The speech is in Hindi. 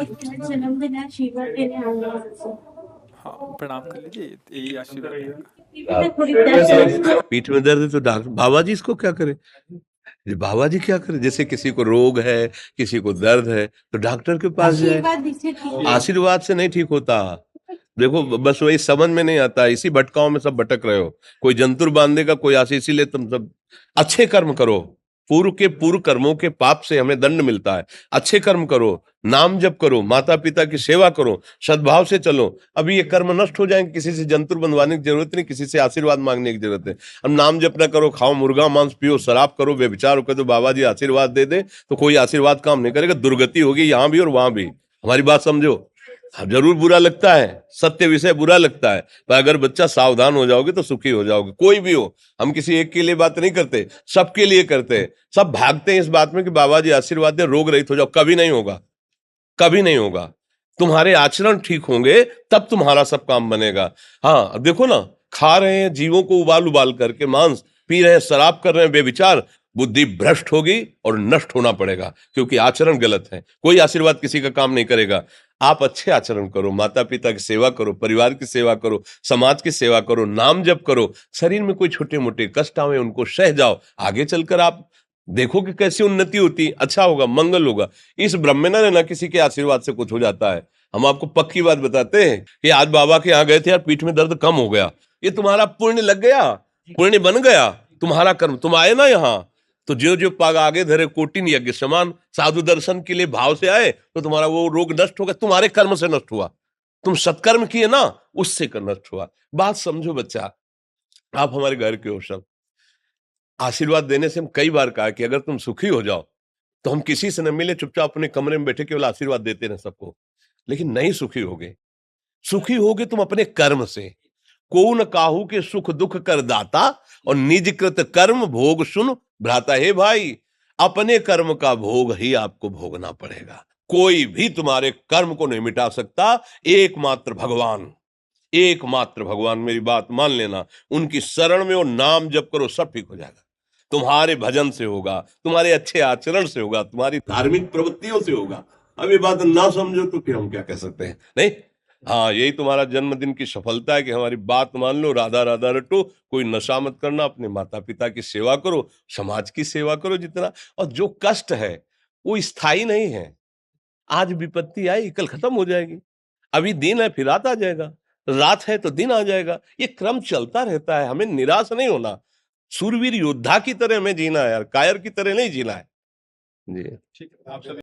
जन्मदिन है, आशीर्वाद देने आऊंगा आपसे। हाँ, प्रणाम कर लीजिए, यही आशीर्वाद रहेगा। थोड़ी दर्द पीठ में दर्द है तो डॉक्टर बाबा जी इसको क्या करे? ये बाबा जी क्या करे? जैसे किसी को रोग है, किसी को दर्द है तो डॉक्टर के पास जाए। आशीर्वाद दीजिए ठीक। आशीर्वाद से नहीं ठीक होता। देखो बस वही समझ में नहीं आता, इसी भटकाओं में सब भटक रहे हो। कोई जंतुर बांध देगा, कोई आशीष, इसीलिए तुम सब अच्छे कर्म करो। पूर्व के पूर्व कर्मों के पाप से हमें दंड मिलता है। अच्छे कर्म करो, नाम जप करो, माता पिता की सेवा करो, सद्भाव से चलो। अभी ये कर्म नष्ट हो जाएंगे, किसी से जंतुर बंधवाने की जरूरत नहीं, किसी से आशीर्वाद मांगने की जरूरत है। अब नाम जप ना करो, खाओ मुर्गा मांस, पियो शराब, करो व्यभिचार करो, तो बाबा जी आशीर्वाद दे दे तो कोई आशीर्वाद काम नहीं करेगा। दुर्गति होगी यहाँ भी और वहां भी। हमारी बात समझो। हाँ, जरूर बुरा लगता है, सत्य विषय बुरा लगता है, पर अगर बच्चा सावधान हो जाओगे तो सुखी हो जाओगे। कोई भी हो, हम किसी एक के लिए बात नहीं करते, सबके लिए करते हैं। सब भागते हैं इस बात में कि बाबा जी आशीर्वाद दे, रोग रहित हो जाओ। कभी नहीं होगा, कभी नहीं होगा। तुम्हारे आचरण ठीक होंगे तब तुम्हारा सब काम बनेगा। हाँ देखो ना, खा रहे हैं जीवों को उबाल उबाल करके मांस, पी रहे हैं शराब, कर रहे हैं बेविचार, बुद्धि भ्रष्ट होगी और नष्ट होना पड़ेगा, क्योंकि आचरण गलत है। कोई आशीर्वाद किसी का काम नहीं करेगा। आप अच्छे आचरण करो, माता पिता की सेवा करो, परिवार की सेवा करो, समाज की सेवा करो, नाम जप करो। शरीर में कोई छोटे मोटे कष्ट आवे उनको सह जाओ, आगे चलकर आप देखो कि कैसी उन्नति होती, अच्छा होगा, मंगल होगा। इस ब्रह्म में ना किसी के आशीर्वाद से कुछ हो जाता है। हम आपको पक्की बात बताते हैं कि आज बाबा के यहाँ गए थे यार, पीठ में दर्द कम हो गया। ये तुम्हारा पुण्य लग गया, पुण्य बन गया, तुम्हारा कर्म। तुम आए ना यहाँ, तो जो जो पाग आगे धरे कोटिन यज्ञ समान, साधु दर्शन के लिए भाव से आए तो तुम्हारा वो रोग नष्ट हो गया, तुम्हारे कर्म से नष्ट हुआ। तुम सत्कर्म किए ना, उससे कर नष्ट हुआ। बात समझो बच्चा, आप हमारे घर के हो सब। आशीर्वाद देने से हम कई बार कहा कि अगर तुम सुखी हो जाओ तो हम किसी से न मिले, चुपचाप अपने कमरे में बैठे केवल आशीर्वाद देते रहे सबको। लेकिन नहीं सुखी होगे। सुखी होगे तुम अपने कर्म से। को न काहू के सुख दुख कर दाता, और निज कृत कर्म भोग सुन भ्राता। हे भाई, अपने कर्म का भोग ही आपको भोगना पड़ेगा। कोई भी तुम्हारे कर्म को नहीं मिटा सकता, एकमात्र भगवान। एकमात्र भगवान, मेरी बात मान लेना। उनकी शरण में और नाम जप करो, सब ठीक हो जाएगा। तुम्हारे भजन से होगा, तुम्हारे अच्छे आचरण से होगा, तुम्हारी धार्मिक प्रवृत्तियों से होगा। अब ये बात ना समझो तो फिर हम क्या कह सकते हैं? नहीं, हाँ, यही तुम्हारा जन्मदिन की सफलता है कि हमारी बात मान लो, राधा राधा रटो, कोई नशा मत करना, अपने माता पिता की सेवा करो, समाज की सेवा करो जितना। और जो कष्ट है वो स्थायी नहीं है। आज विपत्ति आई, कल खत्म हो जाएगी। अभी दिन है, फिर रात आ जाएगा, रात है तो दिन आ जाएगा। ये क्रम चलता रहता है, हमें निराश नहीं होना। सूरवीर योद्धा की तरह हमें जीना है यार, कायर की तरह नहीं जीना है। जी। ठीक है, आप